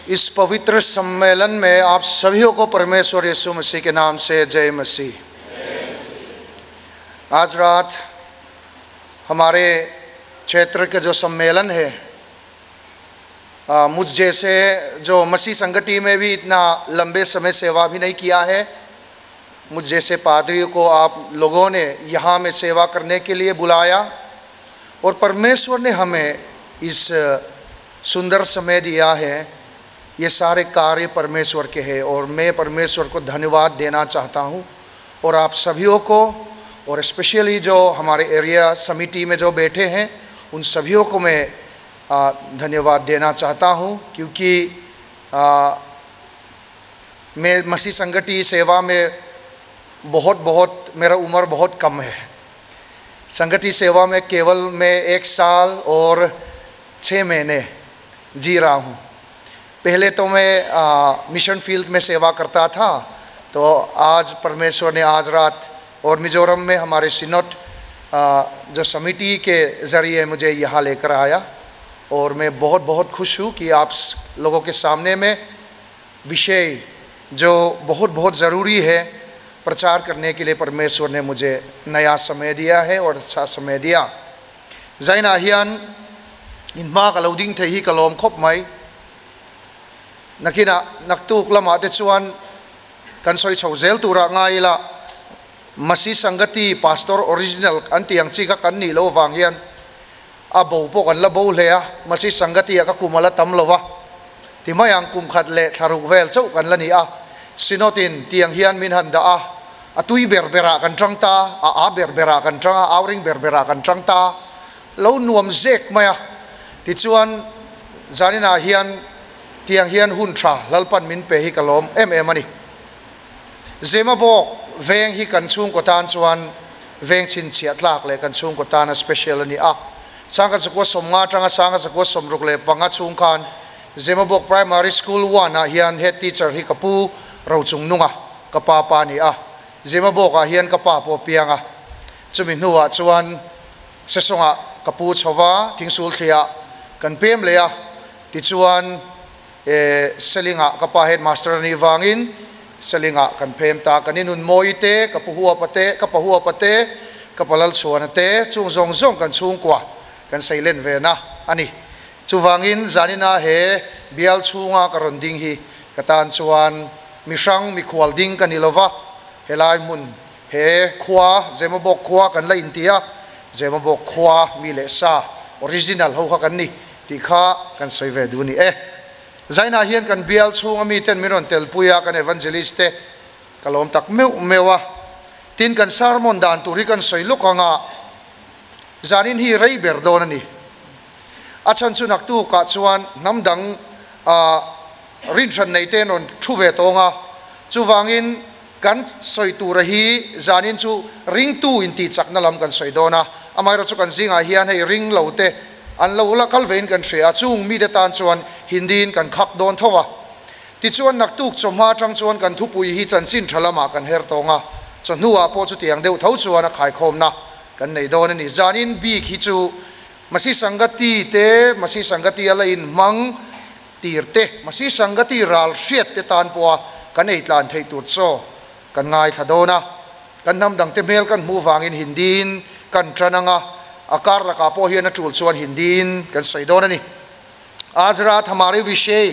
इस पवित्र सम्मेलन में आप सभी को परमेश्वर यीशु मसीह के नाम से जय मसीह। आज रात हमारे क्षेत्र के जो सम्मेलन है, मुझ जैसे जो मसीह संगति में भी इतना लंबे समय सेवा भी नहीं किया है, मुझ जैसे पादरियों को आप लोगों ने यहाँ में सेवा करने के लिए बुलाया और परमेश्वर ने हमें इस सुंदर समय दिया है। ये सारे कार्य परमेश्वर के हैं और मैं परमेश्वर को धन्यवाद देना चाहता हूँ। और आप सभी को और स्पेशली जो हमारे एरिया समिति में जो बैठे हैं उन सभी को मैं धन्यवाद देना चाहता हूँ, क्योंकि मैं मसीह संगति सेवा में बहुत मेरा उम्र बहुत कम है। संगति सेवा में केवल मैं 1 साल और 6 महीने जी रहा हूँ। पहले तो मैं मिशन फील्ड में सेवा करता था, तो आज परमेश्वर ने आज रात और मिजोरम में हमारे सिनोड जो समिति के ज़रिए मुझे यहाँ लेकर आया और मैं बहुत खुश हूँ कि आप लोगों के सामने में विषय जो बहुत ज़रूरी है प्रचार करने के लिए परमेश्वर ने मुझे नया समय दिया है और अच्छा समय दिया। जाइन आहियान इनमा कलौदिंग थे ही कलोम खोप मई नकिना नक्तुक लमा तेचुआन कंसोई छौजेल तुरा ngaila मसी संगति पास्टर ओरिजिनल अंतियांग चिका कन्नी लो वांगियन अबो पोकन लबो लेया मसी संगति का कुमला तमलोवा तिमायांग कुमखत थारुवेल चौ कनलनी सिनोतिन तियांग हियान मिनहन दा अतुई बेरबेरा कंट्रंगता बेरबेरा कंट्रंगा आवरिंग बेरबेरा कंट्रंगता लो नुम जेक मया तिचुआन जानिना हियान तियांग हियान हुनट्रा ललपन मिन पे ही कलोम मनी जेमा बोक वेंग ही कंचुंग कोतान चुआन वेंग छिन छियात लाक ले कंचुंग कोतान स्पेशल नि सांगा सको सोमगा ट्रंगा सांगा सको सोमरुक ले पंगा चुंग खान जेमा बोक प्राइमरी स्कूल 1 हियान हेड टीचर ही कपू रौचुंग नुंगा कपापा नि जेमा बोक हियान कपा पो पियांगा चुमिन हुआ चुआन सेसोंगा कपू छवा थिंगसुल थिया कनपेम लेया तिचुआन सेलिंगा कपा हेड मास्टर नि वांगिन सेलिंगा कनपेम ता कनिनुन मोइते कपहुआ पते कपलल सोनते चुंगजोंग जोंग कंचुंग क्वा कन साइलेंट वेना अनि चुवांगिन जानिना हे बियाल छुंगा करंदिंग ही कतान चुआन मिश्रंग मिख्वालदिंग कनिलवा हेलाई मुन हे ख्वा जेमबोक ख्वा कनला इंतिया जेमबोक ख्वा मिलेसा ओरिजिनल हो कन्नी तिखा कन सोइवे दुनी जाइना हियन कन बियाल छुंगा मी तेन मिरोन तेल पुया कन एवेंजलिस्ट कलोम तक मेवा तीन कन सारमोन दान तुरी कन सोइलो कंगा जानिन ही रई बेरदोननी अचन सुनक्तु का चुआन नमदंग रिंसन नैतेन on ठुवे तोंगा चुवांगिन कन सोइतु रही जानिन चु रिंग तु इंति चकनलम कन सोइदोना अमाइरो चु कन जिंगा हियान है रिंग लौते अन लौला कल वेन कन श्रेया चुंग मी देतान चुआन हिंदीन कन खक दोन थवा तिचुआन नक्तुक चोमा ट्रंग चुआन कन थुपुई ही चनसिन थलमा कन हेर तोंगा चनुआ पो चु तियांग देउ थौ चुआन खाइ खोमना कन नै दोननी जानिन बी खिचु मसी संगति ते मसी संगति अला इन मंग तीरते मसी संगति राल शेत ते तान पोआ कन इतलान थै तुरसो कन ngai thadona kan nam dang te mel kan mu wangin hindin kan trananga आकार लगा पो हियन टूल चुआन हिंदीन कन सैदोन नहीं। आज रात हमारे विषय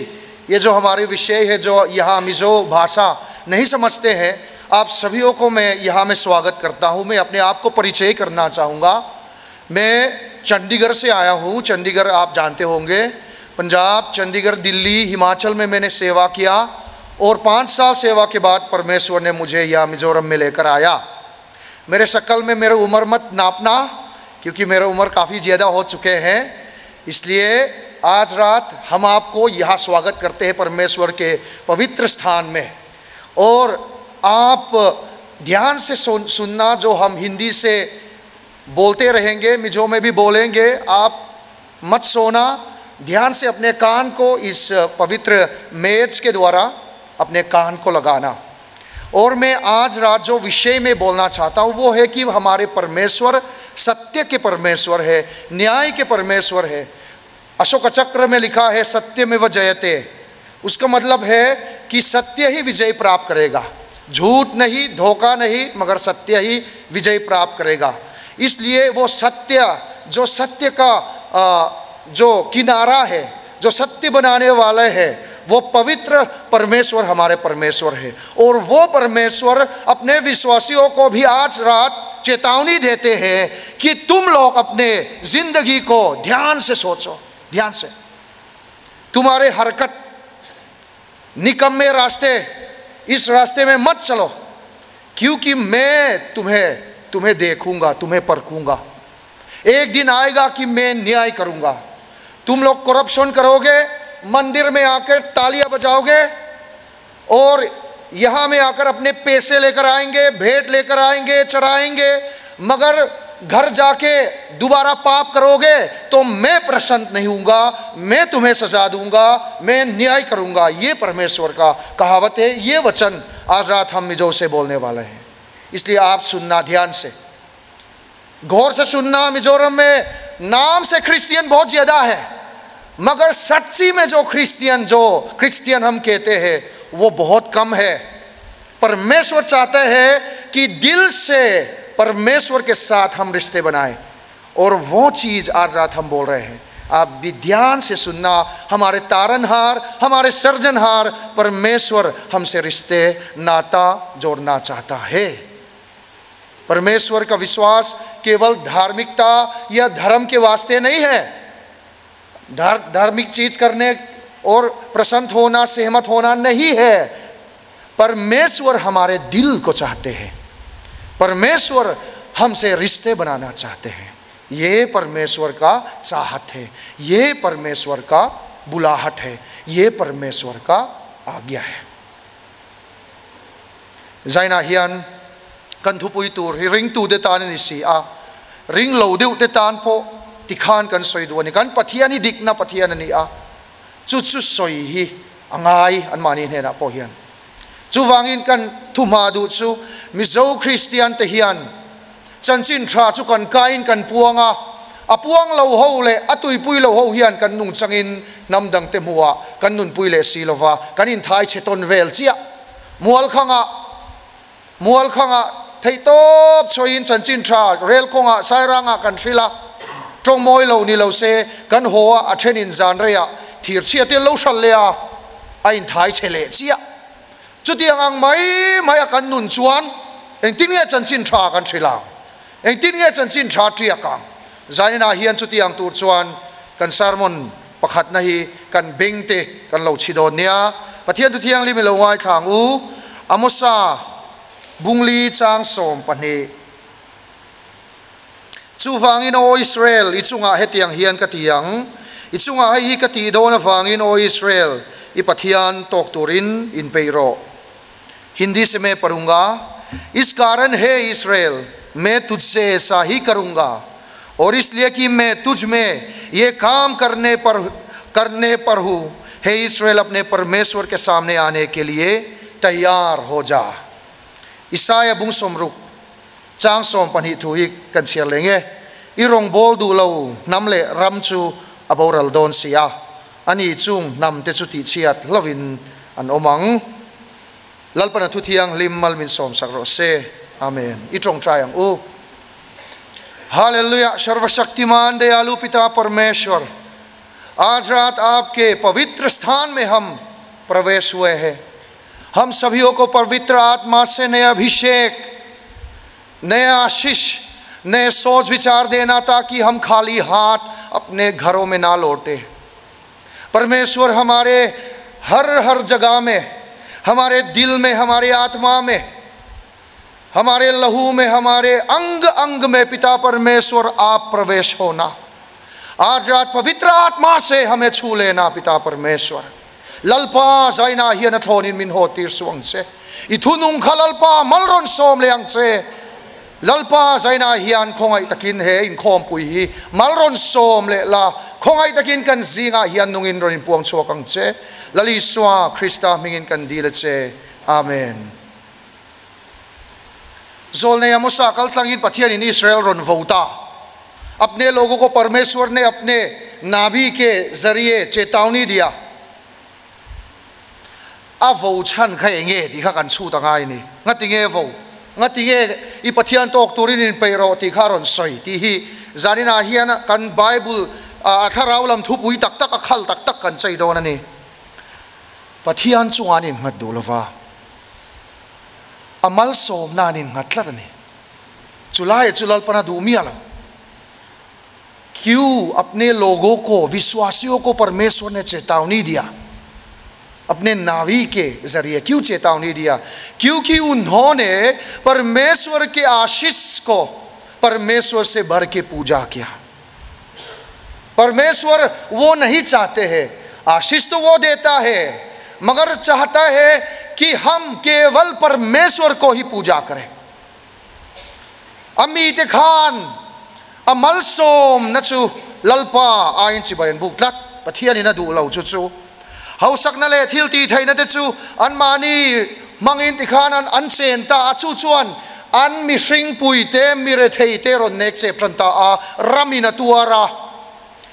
ये जो हमारे विषय है जो यहाँ मिजो भाषा नहीं समझते हैं आप सभी को मैं यहाँ में स्वागत करता हूँ। मैं अपने आप को परिचय करना चाहूँगा। मैं चंडीगढ़ से आया हूँ। चंडीगढ़ आप जानते होंगे, पंजाब, चंडीगढ़, दिल्ली, हिमाचल में मैंने सेवा किया और 5 साल सेवा के बाद परमेश्वर ने मुझे यहाँ मिजोरम में लेकर आया। मेरे शक्ल में मेरी उम्र मत नापना, क्योंकि मेरा उम्र काफ़ी ज़्यादा हो चुके हैं। इसलिए आज रात हम आपको यहाँ स्वागत करते हैं परमेश्वर के पवित्र स्थान में। और आप ध्यान से सुनना, जो हम हिंदी से बोलते रहेंगे मिजो में भी बोलेंगे, आप मत सोना, ध्यान से अपने कान को इस पवित्र मेज के द्वारा अपने कान को लगाना। और मैं आज रात जो विषय में बोलना चाहता हूँ वो है कि हमारे परमेश्वर सत्य के परमेश्वर है, न्याय के परमेश्वर है। अशोक चक्र में लिखा है सत्य में व जयते, उसका मतलब है कि सत्य ही विजय प्राप्त करेगा, झूठ नहीं, धोखा नहीं, मगर सत्य ही विजय प्राप्त करेगा। इसलिए वो सत्य, जो सत्य का जो किनारा है, जो सत्य बनाने वाला है, वो पवित्र परमेश्वर हमारे परमेश्वर है। और वो परमेश्वर अपने विश्वासियों को भी आज रात चेतावनी देते हैं कि तुम लोग अपने जिंदगी को ध्यान से सोचो, ध्यान से। तुम्हारे हरकत निकम्मे रास्ते, इस रास्ते में मत चलो, क्योंकि मैं तुम्हें देखूंगा, तुम्हें परखूंगा। एक दिन आएगा कि मैं न्याय करूंगा। तुम लोग करप्शन करोगे, मंदिर में आकर तालियां बजाओगे और यहां में आकर अपने पैसे लेकर आएंगे, भेंट लेकर आएंगे, चढ़ाएंगे, मगर घर जाके दोबारा पाप करोगे तो मैं प्रसन्न नहीं हूँगा, मैं तुम्हें सजा दूंगा, मैं न्याय करूँगा। ये परमेश्वर का कहावत है। ये वचन आज रात हम मिजो से बोलने वाले हैं, इसलिए आप सुनना ध्यान से, गौर से सुनना। मिजोरम में नाम से क्रिश्चियन बहुत ज़्यादा है, मगर सच्ची में जो क्रिश्चियन हम कहते हैं वो बहुत कम है। परमेश्वर चाहते हैं कि दिल से परमेश्वर के साथ हम रिश्ते बनाएं, और वो चीज़ आज रात हम बोल रहे हैं। आप भी ध्यान से सुनना। हमारे तारनहार, हमारे सर्जनहार परमेश्वर हमसे रिश्ते, नाता जोड़ना चाहता है। परमेश्वर का विश्वास केवल धार्मिकता या धर्म के वास्ते नहीं है। धार्मिक चीज करने और प्रसन्न होना, सहमत होना नहीं है। परमेश्वर हमारे दिल को चाहते हैं, परमेश्वर हमसे रिश्ते बनाना चाहते हैं। ये परमेश्वर का चाहत है, ये परमेश्वर का बुलाहट है, ये परमेश्वर का आज्ञा है। जाइना हियन कंथु पुइतुर रिंग तू दे तान निसी आ रिंग लो दे उते तान पो तिखान कन सोई दुनी कन पथिया नि दिकना पथिया नि आ चुचु सोई ही अंगाई अनमानी ने ना पो हियन चु वांगिन कन थुमा दु चु मिजो क्रिश्चियन ते हियन चनचिन थ्रा चु कन काइन कन पुआंगा अपुआंग लो हो ले अतुई पुई लो हो हियन कन नुंग चंगिन नमदंग ते मुआ कन नुन पुई ले सिलोवा कन इन थाई छेतोन वेल चिया मुअल खंगा थै तोप छोइन चनचिन थ्रा रेल कोंगा सायरांगा कन थ्रिला ट्रोंग मोय लो नि लो से कन होआ अथेन इन जान रेया थिर छिया ते लो सल लेया आइन थाई छेले चिया चुतियांग अंग mai कन नुन chuan eng tinge चनचिन थ्रा कन थ्रिला eng tinge चनचिन थ्रा ट्रिया काम जानिना हियन चुतियांग tur chuan kan sermon pakhat na hi kan bengte kan lo chidon nia pathian tu thiang li me lo ngai thang u amosa bungli chang som pani chu wangin o Israel ichunga hetiang hian ka tiang ichunga hi ka ti do na wangin o Israel i pathian tok turin in peiro Hindi से मैं पढ़ूंगा। इस कारण है इस्राएल मैं तुझसे ऐसा ही करूंगा और इसलिए कि मैं तुझ में ये काम करने पर हूँ। हे इस्राएल अपने परमेश्वर के सामने आने के लिए तैयार हो जा। ईसाया बुंग सोमरुक चांग सोम पनी थुई कंसियर लेंगे इरोंग बोल दुलो नमले रमचु अबोरल दोन सिया अनि चुंग नम तेचुति छियात लविन अन Omang lalpana thuthiang limmal min som sakro se amen itrong trayang u hallelujah. सर्वशक्तिमान दयालु पिता परमेश्वर, आज रात आपके पवित्र स्थान में हम प्रवेश हुए हैं। हम सभीयों को पवित्र आत्मा से नया अभिषेक, नया आशीष, नए सोच विचार देना ताकि हम खाली हाथ अपने घरों में ना लौटे। परमेश्वर हमारे हर जगह में, हमारे दिल में, हमारे आत्मा में, हमारे लहू में, हमारे अंग अंग में पिता परमेश्वर आप प्रवेश होना। आज रात पवित्र आत्मा से हमें छू लेना पिता परमेश्वर। लल्पा जाइना हियन थोनिन मिन हो तीर सुवंग से इथुनुंग खलल्पा मलरोन सोम लेंग से लल्पा जाइना हियन खोंगाई तकिन है इन खोम पुई ही मलरोन सोम ले ला खोंगाई तकिन कन जिंगा हियन नुंगिन रोइन पुंग चोकंग से लली स्वा ख्रिस्ता मिंगिन कन दिल से आमेन। जोल ने यमुसा कल तंगिन पथियन इन इस्राएल रोन वोता अपने लोगों को परमेश्वर ने अपने नाभी के जरिए चेतावनी दिया a vo chan khai nge di kha kan chu ta ngai ni ngati nge vo ngati nge I pathian tok turin in peiro ti kharon soi ti hi zanina hian kan bible atharau lam thu pui tak tak a khal tak tak kan chei don ani pathian chuan in ngat dulawa amal som nanin ngatlat ani chulai chulal pana du miala क्यों अपने लोगों को विश्वासियों को परमेश्वर ने चेतावनी दिया अपने नावी के जरिए क्यों चेतावनी दिया क्योंकि उन्होंने परमेश्वर के आशीष को परमेश्वर से भर के पूजा किया परमेश्वर वो नहीं चाहते हैं आशीष तो वो देता है मगर चाहता है कि हम केवल परमेश्वर को ही पूजा करें Amit Khan amal som na chu lalpa ain chi bayan buklat pathian ina du lo chu chu hausak na le thil ti thaina te chu an mani mangin ti khan an sen ta chu chuan an mi hring pui te mi re thei te ron nek che pranta a ramina tuara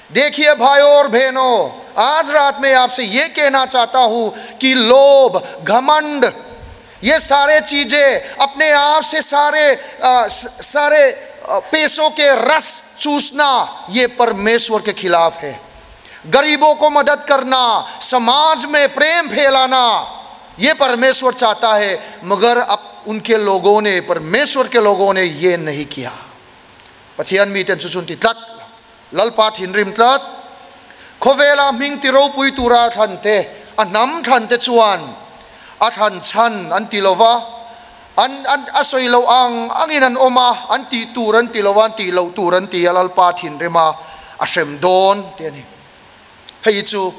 देखिए भाइयों और बहनों आज रात में आपसे ये कहना चाहता हूं कि लोभ घमंड ये सारे चीजें अपने आप से सारे पैसों के रस चूसना ये परमेश्वर के खिलाफ है गरीबों को मदद करना समाज में प्रेम फैलाना ये परमेश्वर चाहता है मगर अब उनके लोगों ने परमेश्वर के लोगों ने ये नहीं किया पथियन मीतें चुचुंती तत ललपात हिनरिम तत खोवेला मिंग तिरो पुई तुरा ठनते अनम ठनते चुआन अठन छन अंतिलोवा an asoi lo anginan oma anti turan tilawan ti lo turan ti alal pathin rema asem don tiani hei chu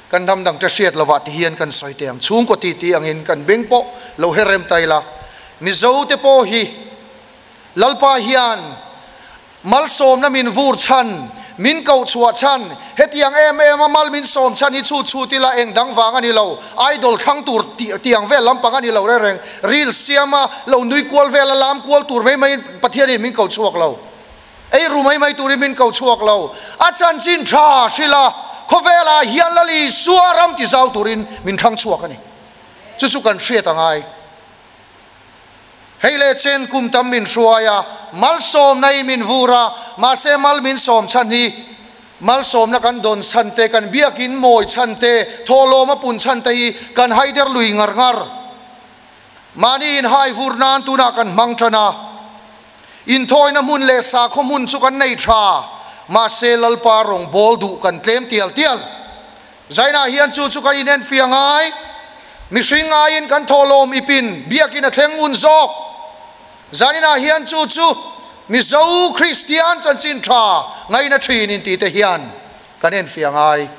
kan dam dang ta siat lawat hian kan soi teang chung ko ti angin kan bengpo lo herem taila mi zo te po hi lalpa hian malsom na min vur chan min kau chua chan hetiang em mal min som chan hi chu ti la eng dang wang ani lo idol thang tur tiang vel lam pang ani lo reng ril siama lo nui kwal vel lam kwal tur mai pathian min kau chuak lo ei ru mai tur min kau chuak lo achan chin tha sila khovela hian lali suaram ti zau turin min thang chuak ani chu kan hriat angai heile chen kum tam min shuaya mal som nai min vura ma se mal min som chan hi mal som na kan don chante kan biakin moi chante tholo ma pun chante hi kan haider lui ngar mani in hai vurnan tu na kan mangthana in thoi na mun le sa kho mun chu kan nei tha ma se lalpa rong bol du kan tlem tial zaina hian chu kan inen fiangai mi hringai in kan tholom ipin biakin a thleng un zok zanina hian chu mi zo Christian chan chin tha ngai na thin in ti te hian kanen fiangai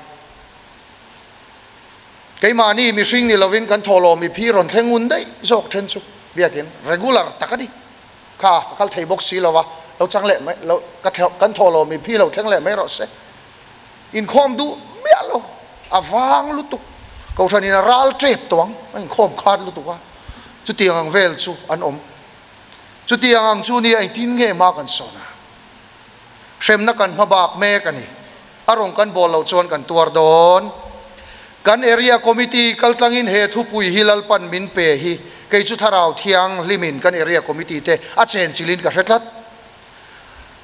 keimani mi hring ni lovin kan tholo mi phi ron thengun dei zok then chu biakin regular takani kha kal thei box si lowa lo changle mai lo kan tholo mi phi lo thengle mai ro se in khom du mialo awang lutuk ko thani na ral trep tawang in khom khat lutuk wa chu tiang vel chu an om chu tiang chu ni ai tin nge ma kan sona sem na kan mabak me kani arong kan bol lo chon kan tuar don kan area committee kaltangin he thu pui hilal pan min pe hi kei chu tharau thiang limin kan area committee te a chen chilin ka hretlat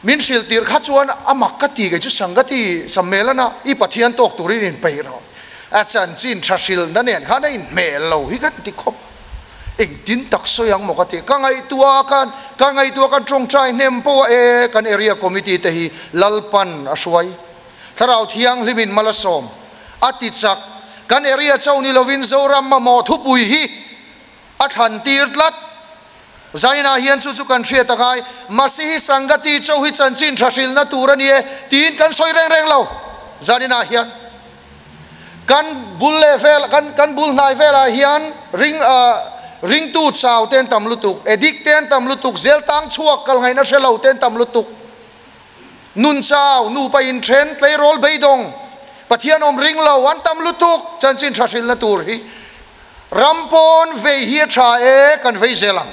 min sil tir kha chuan amak ka ti ge chu sangati sammelana I pathian tok turin in pe ro a chan chin thasil na nen khana in me lo hi kan ti khop eng tin tak so yang mokati kangai tua kan trong trai nempo e kan area committee te hi lalpan aswai tharau thiang limin malasom atichak kan area chawni lovin zoram ma mo thu pui hi athan tirtlat zaina hian chu kan thria takai masihi sangati chau hi chanchin thasil na turani e tin kan soi reng lo zanina hian kan bulle vel kan bul nai vela hian ring tu chau ten tam lutuk edik ten tam lutuk zel tang chuak kal ngai na thelo ten tam lutuk nun chau nu pa in thren tlei rol beidong pathian om ring lo wan tam lutuk chanchin thasil na tur hi rampon ve hi tha e kan ve zelang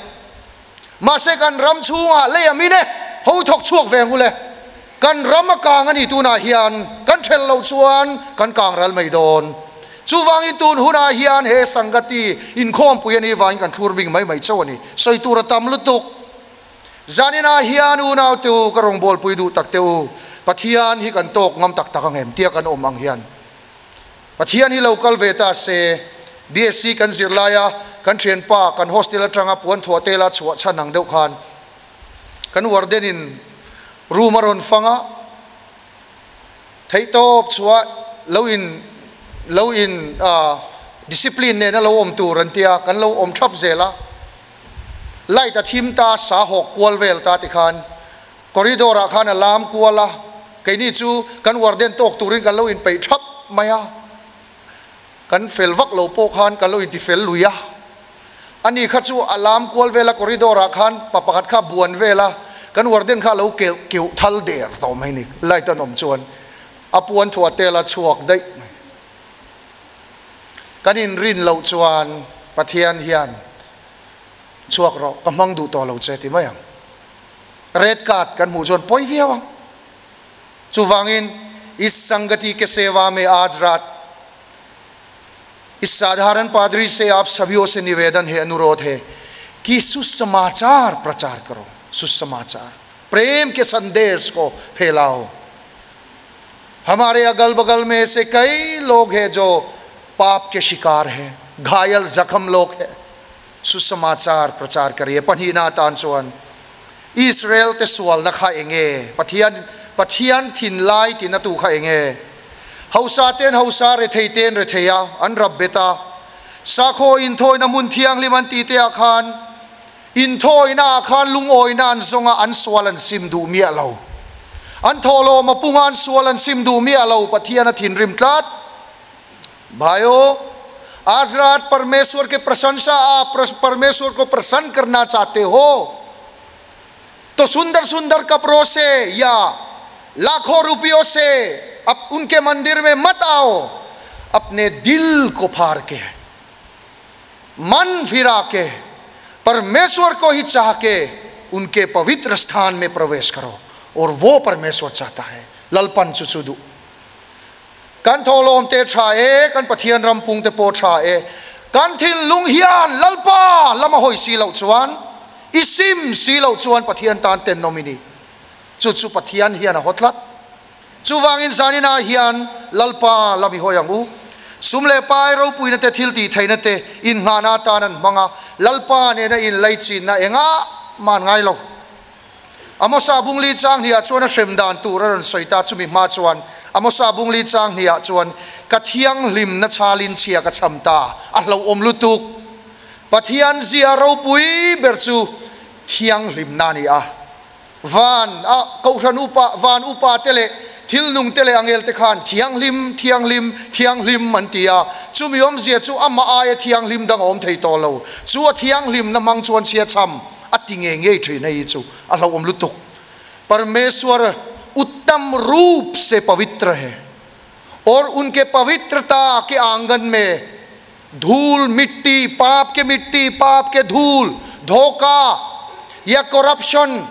ma se kan ram chunga le amine ho thok chuak ve ngule kan ram ka ngani tu na hian kan thel lo chuan kan kang ral mai don chu wangin tun huna hian he sangati in khom puyani wang kan thur bing mai chawani soi tura tam lutuk zanina hian una tu karong bol puidu takteu pathian hi kan tok ngam tak tak angem tia kan om ang hian pathian hi local veta se BSc kan zirlaya kan thian pa kan hostel atanga puan thotela chuwa chanang deuh khan kan warden in rumaron fanga thaitop chuwa lo in discipline ne na lo om turan tia kan lo om thap zela lai ta thim ta sa hok kwal vel ta ti khan corridor a khan alam kwala ke ni chu kan warden tok turin kan lo in pe thap maya kan fel vak lo po khan kan lo in ti fel luya ani kha chu alam kwal vela corridor a khan papakat kha buan vela kan warden kha lo ke thal der to mai ni lai ta nom chuan apuan thuatela chuak dai kanin rin lo chuan pathian hian chuak ro kamang du to lo che ti mayang red card kan mu chuan poi viawang chu wangin is संगति के सेवा में आज रात इस साधारण पादरी से आप सभीयों से निवेदन है अनुरोध है कि सुसमाचार प्रचार करो सुसमाचार प्रेम के संदेश को फैलाओ हमारे अगल बगल में ऐसे कई लोग हैं जो पाप के शिकार हैं घायल जख्म लोग हैं सुसमाचार प्रचार करिए पन्हीना तानसुअन इस्राएल ते सुअल न खाएंगे पथियान थिनलाई तिन तू खाएंगे हौसातेन हौसा रेथेतेन रेथेया अन रब्बेता साखो इंथोय न मुनथियांग लिमन तीते आखान इंथोय ना आखान लुंगोय ना अनसोंगा अनस्वालन सिमदु मियालो अनथोलो मपुंगान स्वालन सिमदु मियालो पथियान थिन रिमतलात भाइयों आज रात परमेश्वर के प्रशंसा आप परमेश्वर को प्रसन्न करना चाहते हो तो सुंदर सुंदर कपड़ों से या लाखों रुपयों से अब उनके मंदिर में मत आओ अपने दिल को फाड़ के मन फिरा के परमेश्वर को ही चाह के उनके पवित्र स्थान में प्रवेश करो और वो परमेश्वर चाहता है ललपन चुचुदु kan tholom te tha e kan pathian rampung te po tha e kan thil lung hian lalpa lama hoi si lo chuan isim si lo chuan pathian tan ten nomini chu pathian hian a hotlat chu wangin zanina hian lalpa lami hoyang u sumle pai ro puina te thil ti thaina te in ngana tanan manga lalpa ne na in leichin na enga man ngai lo amosa bungli chang hia chuan a shremdan tu ran soita chumi ma chuan amosa bungli chang hia chuan kathiang lim na chalin chia ka chamta a hlo om lutuk pathian zia ro pui berchu thiang lim na ni a van a kauran upa van upa tele thil nung tele angel te khan thiang lim man tia chumiom zia chu ama a thiang lim dang om thei to lo chu thiang lim na mang chuan chia cham atinge nge thri nei chu a hlo om lutuk परमेश्वर उत्तम रूप से पवित्र है और उनके पवित्रता के आंगन में धूल मिट्टी पाप के धूल धोखा या करप्शन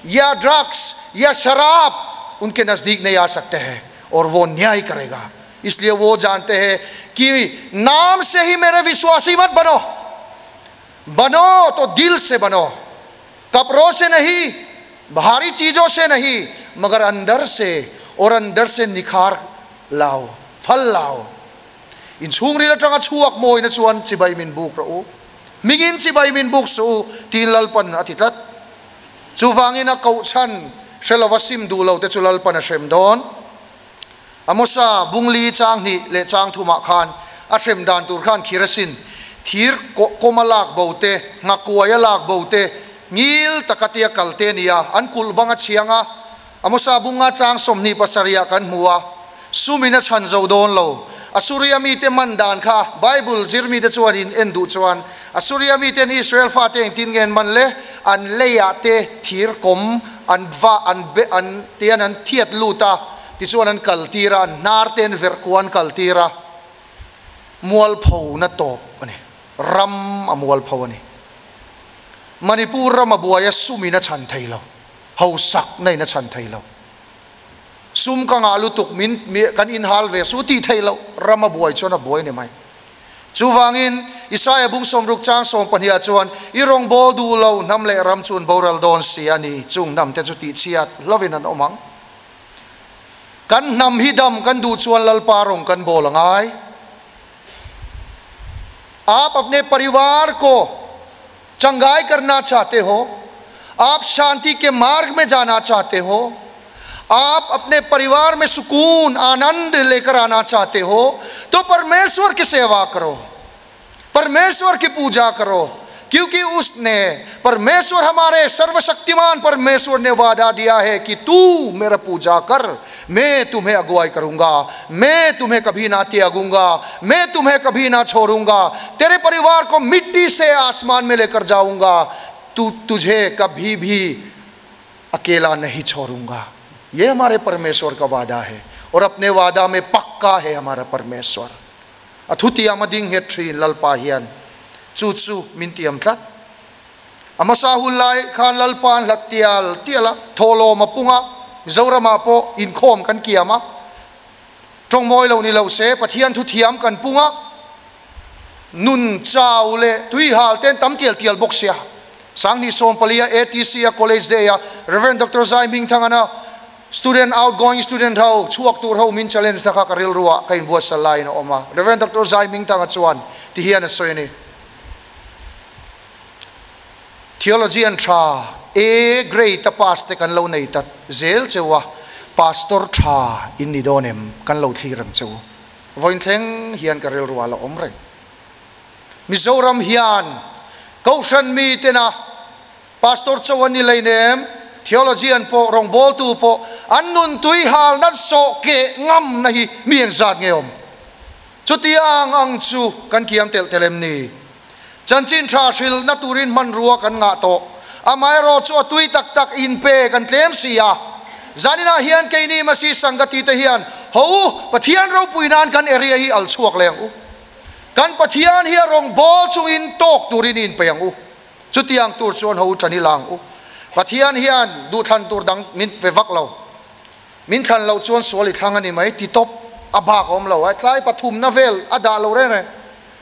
या ड्रग्स या शराब उनके नजदीक नहीं आ सकते हैं और वो न्याय करेगा इसलिए वो जानते हैं कि नाम से ही मेरे विश्वासी मत बनो तो दिल से बनो कपड़ों से नहीं बाहरी चीजों से नहीं मगर अंदर से निखार लाओ फल लाओ इन छुंगरी लटंगा छुआक मोय न chuan chibai min buk ro mingin chibai min buk su tilalpan atitat chuwangina kauchan shelawasim dulo te chulalpan a shrem don amosa bungli chang ni le chang thuma khan a shrem dan tur khan khirasin thir komalak bote ngakuaya lak bote ngil takatia kaltenia ankul banga chianga amosa bunga chang somni pasaria kan muwa sumina chanzo don lo asuria mi te mandan kha bible zirmi de chuan in endu chuan asuria mi ten israel fa te tin gen man le an leya te thir kom an va an be an tian an thiat luta ti chuan an kaltira nar ten verkuan kaltira mual phau na top ani ram amual phau ani Manipur ramabuaya sumi na chan thai lo hausak nay na chan thai lo sum ka nga lutuk min kan in hal ve su ti thailo rama buai chona buai ne mai chuwangin Isaiah bung somruk chang som pania chuan irong bol du lo nam le ram chun boral don si ani chung nam te chu ti chiat lovin an omang kan nam hidam kan du chuan lalpa rong kan bolangai आप अपने परिवार को चंगाई करना चाहते हो, आप शांति के मार्ग में जाना चाहते हो, आप अपने परिवार में सुकून आनंद लेकर आना चाहते हो, तो परमेश्वर की सेवा करो, परमेश्वर की पूजा करो, क्योंकि उसने परमेश्वर हमारे सर्वशक्तिमान परमेश्वर ने वादा दिया है कि तू मेरा पूजा कर, मैं तुम्हें अगुवाई करूंगा, मैं तुम्हें कभी ना त्यागूंगा, मैं तुम्हें कभी ना छोड़ूंगा, तेरे परिवार को मिट्टी से आसमान में लेकर जाऊंगा, तुझे कभी भी अकेला नहीं छोड़ूंगा। ये हमारे परमेश्वर का वादा है और अपने वादा में पक्का है हमारा परमेश्वर। अथुतिया मदिंग है tree ललपाहियन चूचू मिंतियम तlat amasa hulai khan lalpan latial tiala tholo mapunga zorama po inkhom kan kiama tongmoi lo ni lo se pathian thu thiam kan punga nun chaule tui hal ten tam tial tial boxia sangni sompalia ATC college de ya Reverend Dr. Zaiming thangana student outgoing student how chuak tur how min challenge na ka karil ruwa kain buas salai na oma Reverend Dr. Zaiming thanga chuan ti hian soini theology and tra a great pastor kan lo nei tat zel chewa pastor tra in nidonem kan lo thirang chu voin theng hian karel ruala omre Mizoram hian kaushan mi tena pastor chawani leinem theology and po rong bol tu po annun tui hal nan so ke ngam nahi mieng zat ngeom chutiang ang chu kan kiam tel telem ni chanchin tha thil na turin man ruwa kan nga to amai ro chu tui tak tak in pe kan tlem sia zanina hian ke ni masi sangati te hian ho pathian ro puinan kan area hi al chuak leng u kan pathian hi rong bol chu in tok turin in pe ang u chutiang tur chuan ho thani lang u pathian hian du than tur dang min ve vak lo min than lo chuan soli thangani mai ti top aba kom lo ai tlai pathum na vel ada lo re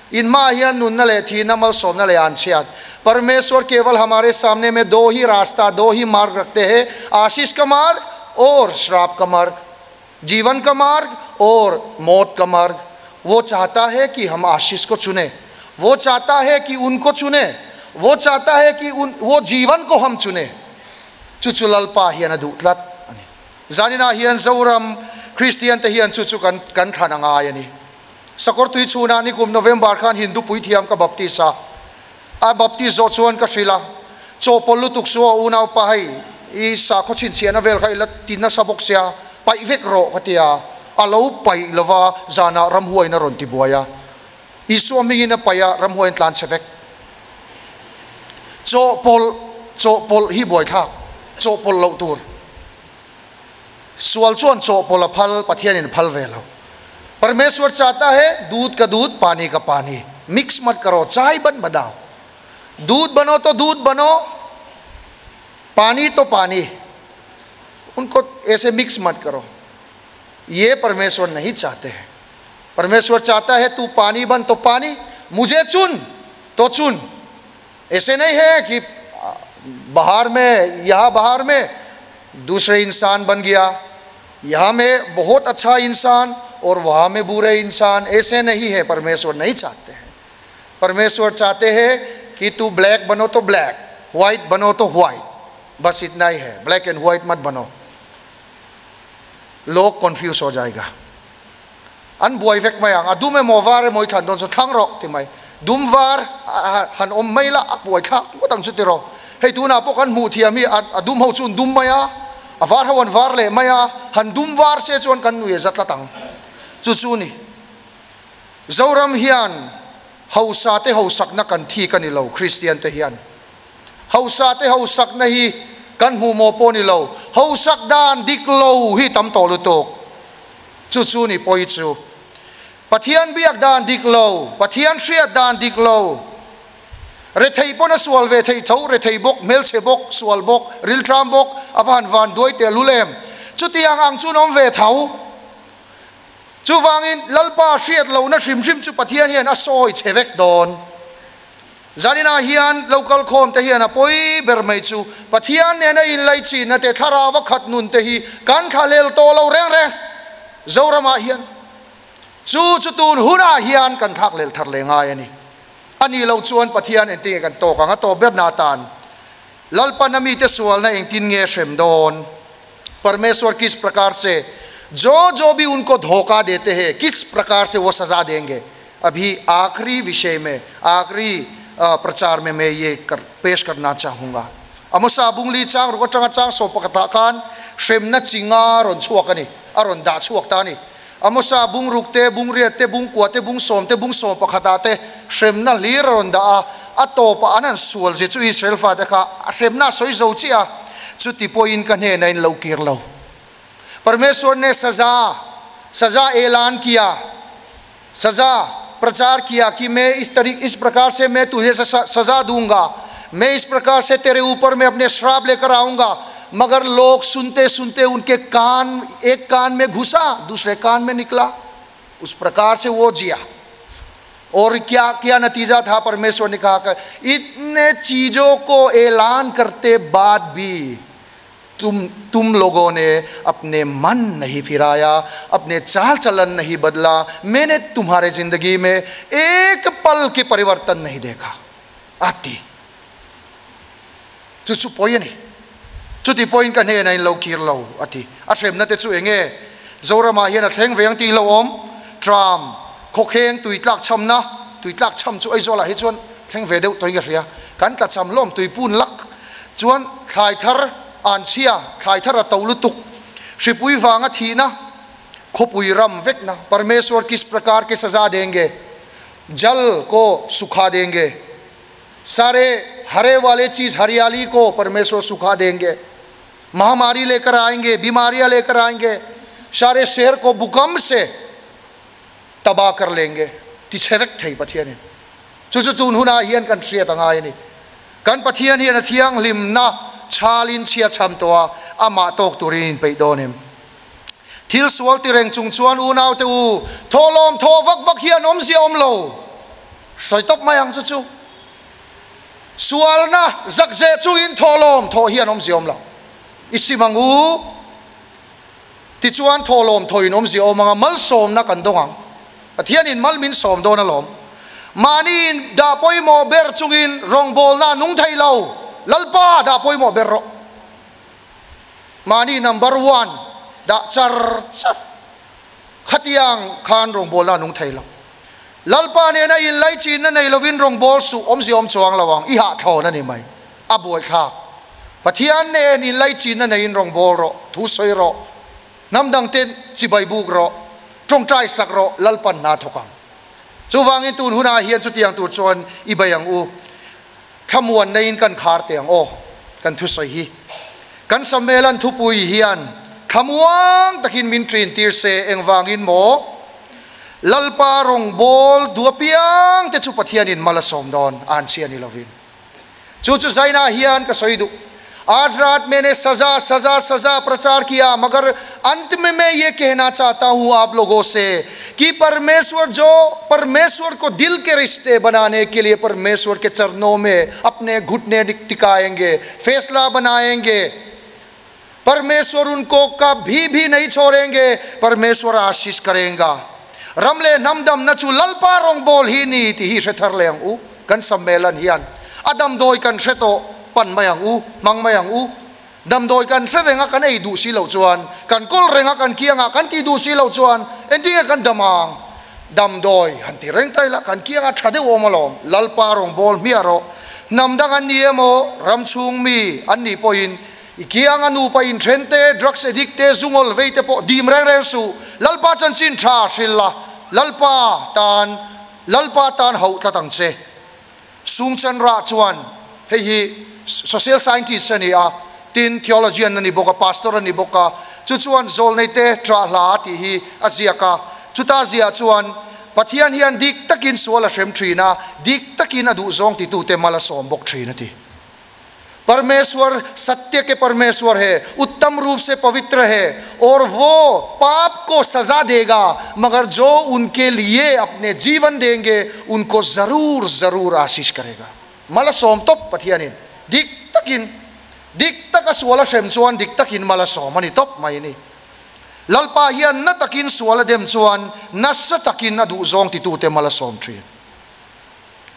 इन माँ हियन नुन ले थी नमल सोम ले आंशियात परमेश्वर केवल हमारे सामने में दो ही रास्ता दो ही मार्ग रखते हैं आशीष का मार्ग और श्राप का मार्ग जीवन का मार्ग और मौत का मार्ग वो चाहता है कि हम आशीष को चुने वो चाहता है कि उनको चुने वो चाहता है कि वो जीवन को हम चुने चुचुलल्पा हियन दुतलत जानिना हियन जौरम क्रिस्टियन ते हियन चुचु kan thananga yani sakor tui chuna ni kum November khan Hindu pui thiam ka baptisa a baptizo chuan ka sila cho polu tuk so una pa hai I sa kho chin chiana vel khai la tinna sabok sia pai vek ro khatia alo pai lova zana ram huai na ron ti buaya isu mingi na paya ram huai tlan chevek cho pol hi boy tha cho pol lo tur sual chuan cho pol phal pathian in phal velo परमेश्वर चाहता है दूध का दूध पानी का पानी mix मत करो चाय बन बनाओ दूध बनो तो दूध बनो पानी तो पानी उनको ऐसे मिक्स मत करो ये परमेश्वर नहीं चाहते हैं परमेश्वर चाहता है तू पानी बन तो पानी मुझे चुन तो चुन ऐसे नहीं है कि बाहर में यहाँ बाहर में दूसरे इंसान बन गया यहाँ में बहुत अच्छा इंसान और वहाँ में बुरे इंसान ऐसे नहीं है परमेश्वर नहीं चाहते हैं परमेश्वर चाहते हैं कि तू ब्लैक बनो तो ब्लैक व्हाइट बनो तो व्हाइट बस इतना ही है ब्लैक एंड व्हाइट मत बनो लोग कंफ्यूज हो जाएगा अन बुआई फेक मयांग अदू में मोवार मोई थान दोन सो थांग रो तिमाई दुम वार हन ओम मैला बुआई था को तंग सुतिरो हे तू ना पोकन मुथिया मी अदुम हो चुन दुम मया अवार हवन वार ले मया हन दुम वार से चोन कन नुए जतला तंग चुचुनी जौरम हियान हौसाते हौसकना kan thi kan ilo Christian te hian hausate hausak na hi kan hu mo po ni lo hausak dan dik lo hi tam to lu tok chuni poi chu pathian biak dan dik lo pathian shriat dan dik lo re thei pona sual ve thei tho re thei bok mel che bok sual bok ril tram bok avan van doi te lulem chu tiang ang chu nom ve thau chu wangin lalpa hriat lo na hrim hrim chu pathian hian a soi chevek don zanina hian local khom te hian a poi ber mai chu pathian ne na in lai chi na te thara wa khat nun te hi kan khalel to lo reng reng zorama hian chu tun huna hian kan thak lel thar le ngai ani ani lo chuan pathian en ti kan to ka nga to ber na tan lalpa nami te sual na eng tin nge shrem don परमेश्वर किस प्रकार से जो भी उनको धोखा देते हैं किस प्रकार से वो सजा देंगे अभी आखिरी विषय में आखिरी प्रचार में मैं ये पेश करना चाहूँगा अमुसा बुंगली चांग रुको चंगा चांग सोपकताकान श्रेमना चिंगा रोन छुआकनी अरोन दा छुआकतानी अमुसा बुंग रुकते बुंग रियते बुंग कुआते बुंग सोपकताते श्रेमना लीर रोन दा अतोपा अनन सुअल जे चु इस्राएल फादे का श्रेमना सोई जोचिया चुति पोइन कन्हे नैन लौकीर लो परमेश्वर ने सजा ऐलान किया सजा प्रचार किया कि मैं इस प्रकार से मैं तुझे सजा दूंगा मैं इस प्रकार से तेरे ऊपर मैं अपने श्राप लेकर आऊंगा मगर लोग सुनते सुनते उनके कान एक कान में घुसा दूसरे कान में निकला उस प्रकार से वो जिया और क्या क्या नतीजा था परमेश्वर ने कहा इतने चीजों को ऐलान करते बाद भी तुम लोगों ने अपने मन नहीं फिराया अपने चाल चलन नहीं बदला मैंने तुम्हारे जिंदगी में एक पल की परिवर्तन नहीं देखा आती चुचु पोयनी चुति पोइन का ने नहीं लौकीर लो आती अश्रेम नते चु एंगे जोरमा हिन थेंग वेंग ती लो ओम ट्राम खोखेंग तुइतलाक छमना तुइतलाक छम चु ऐजोला हिचोन थेंग वेदेउ तोइगा रिया kan ta cham lom tuipun lak chuan khai thar an chia khai thar tawlutuk shipui wanga thina khopui ram vekna परमेश्वर किस प्रकार के सजा देंगे जल को सुखा देंगे सारे हरे वाले चीज हरियाली को परमेश्वर सुखा देंगे महामारी लेकर आएंगे बीमारियां लेकर आएंगे सारे शहर को भूकंप से तबाह कर लेंगे तिछेवक थई पथियन चुचु तुनहुना हियन कन श्रिया तंगाय नि kan pathian hian thiang lim na chalin chia cham towa ama tok turin pe donem thil sual ti reng chung chuan u nau te u tholom tho vak vak hian om si om lo soi top mayang chu chu sual na zak je chu in tholom tho hian om si om lo isimangu ti chuan tholom thoin om si om anga mal som na kan dongang pathian in mal min som do na lom manin da poi mo ber chungin rong bol na nung thai lo lalpa da poi mo ber ro mani number 1 da char khatiang khan rong bol na nung thai lo lalpa ne na in lai chin na nei lovin rong bol su om si om chuang lawang i ha tho na ni mai aboi kha pathian ne ni lai chin na nei in rong bol ro thu soi ro namdang ten chibai buk ro trong trai sak ro lalpan na thokang chu wangin tun huna hian chu tiang tur chon ibayang u khamuan nein kan khar teang o kan thu soi hi kan sammelan thu pui hian khamuang takin min trin tir se eng wangin mo lalpa rong bol duapiang te chu pathian in malasom don an chian ni lovin chu zaina hian ka soidu आज रात मैंने सजा सजा सजा प्रचार किया मगर अंत में मैं ये कहना चाहता हूँ आप लोगों से कि परमेश्वर को दिल के रिश्ते बनाने के लिए परमेश्वर के चरणों में अपने घुटने टिकाएंगे फैसला बनाएंगे परमेश्वर उनको कभी भी नहीं छोड़ेंगे परमेश्वर आशीष करेगा रमले नमदम नचु ललपा रोंग बोल ही नीति ही से थरलेंग उ कन सम्मेलन हियन अदम दोय कन से तो pan mayang u mang mayang u dam doi kan se renga kan ei du si lo chuan kan kol renga kan kianga kan ti du si lo chuan ending kan damang dam doi han ti reng tai la kan kianga thade o malom lalpa rong bol miaro namdang an niemo ramchung mi an ni poin ikianga nu pa in thente drugs addicte zungol veite po dim reng reng su lalpa chan chin tha silla lalpa tan hau ta tang che sung chan ra chuan hei hi social scientist ani a tin theologian ani boka pastor ani boka chuan zol nei te tra la ti hi aziaka chuta zia chuan pathian hian dik takin suala shem thina dik takin adu zong ti tu te mala som bok thina ti परमेश्वर सत्य के परमेश्वर है, उत्तम रूप से पवित्र है, और वो पाप को सजा देगा, मगर जो उनके लिए अपने जीवन देंगे उनको जरूर जरूर आशीष करेगा. मला सोम तो पथियानिन dik tak aswala shem chuan dik takin mala som ani top mai ni lalpa hian na takin swala dem chuan na sa takin adu zong ti tu te mala som tri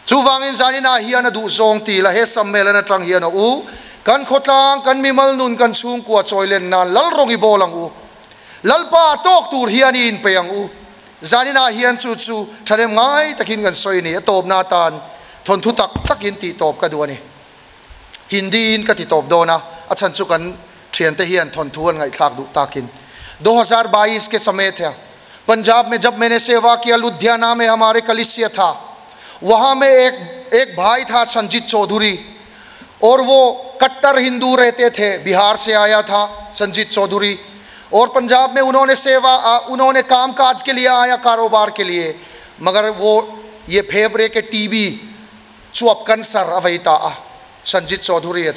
chuwangin zani na hian adu zong ti la he sammela na tang hian u kan khotlang kan mimal nun kan chung kwa choilen na lal rongi bolang u lalpa tok tur hian in peyang u zani na hian chu tharem ngai takin kan soi ni top na tan thon thu tak takin ti top ka duani Hindi in ka ti top do na achan chu kan thian te hian thon thuan ngai thak du takin 2022 के समय था पंजाब में जब मैंने सेवा किया लुधियाना में हमारे कलिसिया था वहाँ में एक भाई था संजीत चौधरी और वो कट्टर हिंदू रहते थे बिहार से आया था संजीत चौधरी और पंजाब में उन्होंने कामकाज के लिए आया कारोबार के लिए मगर वो ये फेफड़े के टीबी चुप कैंसर अवैता संजीत चौधरी है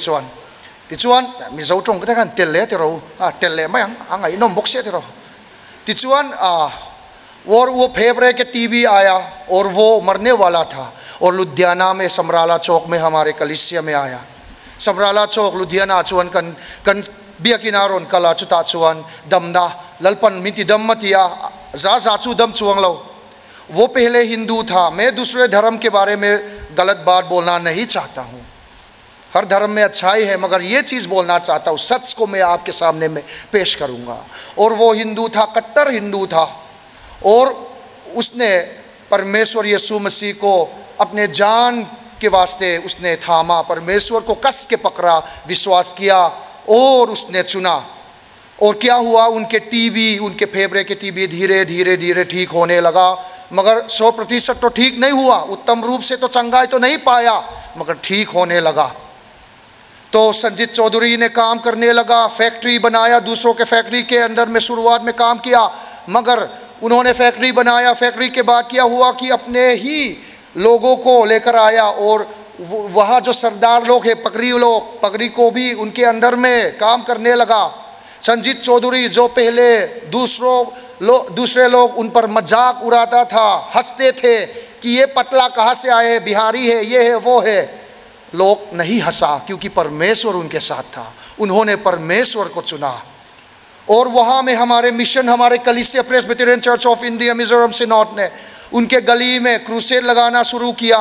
Tichuan mizo tong kita kan telle tero telle mayang angai nom boxe tero tichuan वो फेफड़े के टीबी आया और वो मरने वाला था और लुधियाना में समराला चौक में हमारे कलिसिया में आया समराला चौक लुधियाना चुअन कन बिया किनारोन कला चुता चुअन दमदा ललपन मिति दमतिया जा चु दम चुअंग लो वो पहले हिंदू था मैं दूसरे धर्म के बारे में गलत बात बोलना नहीं चाहता हूँ हर धर्म में अच्छाई है मगर ये चीज़ बोलना चाहता हूँ सच को मैं आपके सामने में पेश करूँगा और वो हिंदू था कट्टर हिंदू था और उसने परमेश्वर यीशु मसीह को अपने जान के वास्ते उसने थामा परमेश्वर को कस के पकड़ा विश्वास किया और उसने चुना और क्या हुआ उनके टीबी उनके फेफड़े के टीबी धीरे धीरे धीरे ठीक होने लगा मगर 100% तो ठीक नहीं हुआ उत्तम रूप से तो चंगाई तो नहीं पाया मगर ठीक होने लगा तो संजीत चौधरी ने काम करने लगा फैक्ट्री बनाया दूसरों के फैक्ट्री के अंदर में शुरुआत में काम किया मगर उन्होंने फैक्ट्री बनाया फैक्ट्री के बाद क्या हुआ कि अपने ही लोगों को लेकर आया और वहाँ जो सरदार लोग हैं पगड़ी को भी उनके अंदर में काम करने लगा संजीत चौधरी जो पहले दूसरे लोग उन पर मजाक उड़ाता था हंसते थे कि ये पतला कहाँ से आए बिहारी है ये है वो है लोग नहीं हंसा क्योंकि परमेश्वर उनके साथ था उन्होंने परमेश्वर को चुना और वहाँ में हमारे मिशन हमारे कलीसिया Presbyterian church of India Mizoram synod ने उनके गली में क्रूसेड लगाना शुरू किया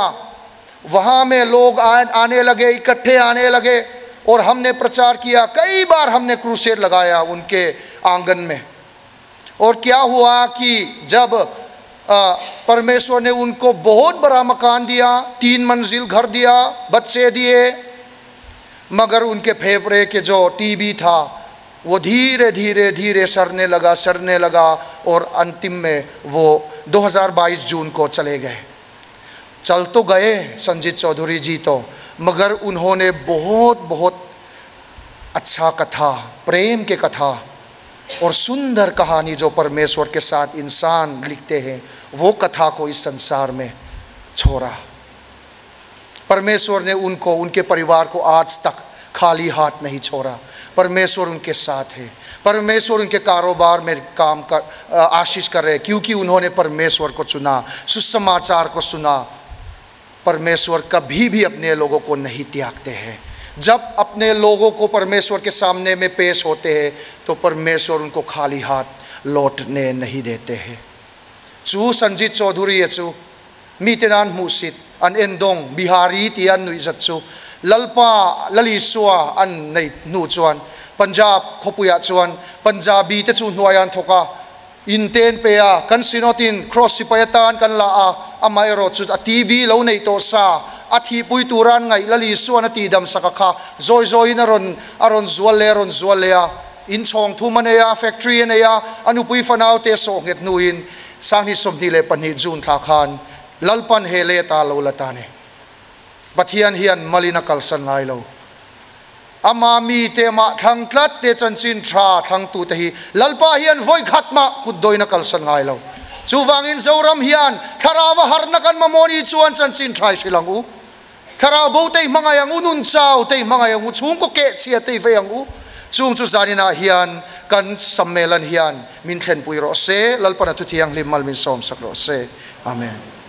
वहाँ में लोग आने लगे इकट्ठे आने लगे और हमने प्रचार किया कई बार हमने क्रूसेड लगाया उनके आंगन में और क्या हुआ कि जब परमेश्वर ने उनको बहुत बड़ा मकान दिया 3 मंजिल घर दिया बच्चे दिए मगर उनके फेफड़े के जो टीबी था वो धीरे धीरे धीरे सड़ने लगा और अंतिम में वो 2022 जून को चले गए चल तो गए संजीत चौधरी जी तो मगर उन्होंने बहुत अच्छा कथा प्रेम के कथा और सुंदर कहानी जो परमेश्वर के साथ इंसान लिखते हैं वो कथा को इस संसार में छोड़ा परमेश्वर ने उनको उनके परिवार को आज तक खाली हाथ नहीं छोड़ा परमेश्वर उनके साथ है परमेश्वर उनके कारोबार में काम कर आशीष कर रहे क्योंकि उन्होंने परमेश्वर को चुना सुसमाचार को सुना परमेश्वर कभी भी अपने लोगों को नहीं त्यागते हैं जब अपने लोगों को परमेश्वर के सामने में पेश होते हैं तो परमेश्वर उनको खाली हाथ लौटने नहीं देते हैं चू संजीत चौधरी चू मीतेनान मुसित अन एंडोंग बिहारी तियान नुइजत्सु ललपा ललिसुआ अन नै नुचुआन पंजाब खोपुया चुआन पंजाबी ते चु नुआयान थोका इंटेन पेया कंसिनोटिन क्रॉस सिपयतान कन ला अमायरो चु टीबी लो नै तो सा अथी पुई तुरान ngai lali suan ati dam sakakha zoi aron zualea in chong thu maneya factory neya anu pui fanau te so het nuin sangni somni le pani jun tha khan lalpan hele ta lo latane pathian hian malina kalsan ngai lo ama mi te ma thang tlat te chanchin tha thang tu te hi lalpa hian voi khatma kudoina kalsan ngai lo chuwangin zoram hian tharawa harnakan mamoni chuan chanchin thai silangu thara bo te mangayang unun chau te mangayang chung ko ke chia te ve ang u chung chu zanina hian kan sammelan hian min thlen pui ro se lalpana tu thiang lim mal min som sak ro se amen.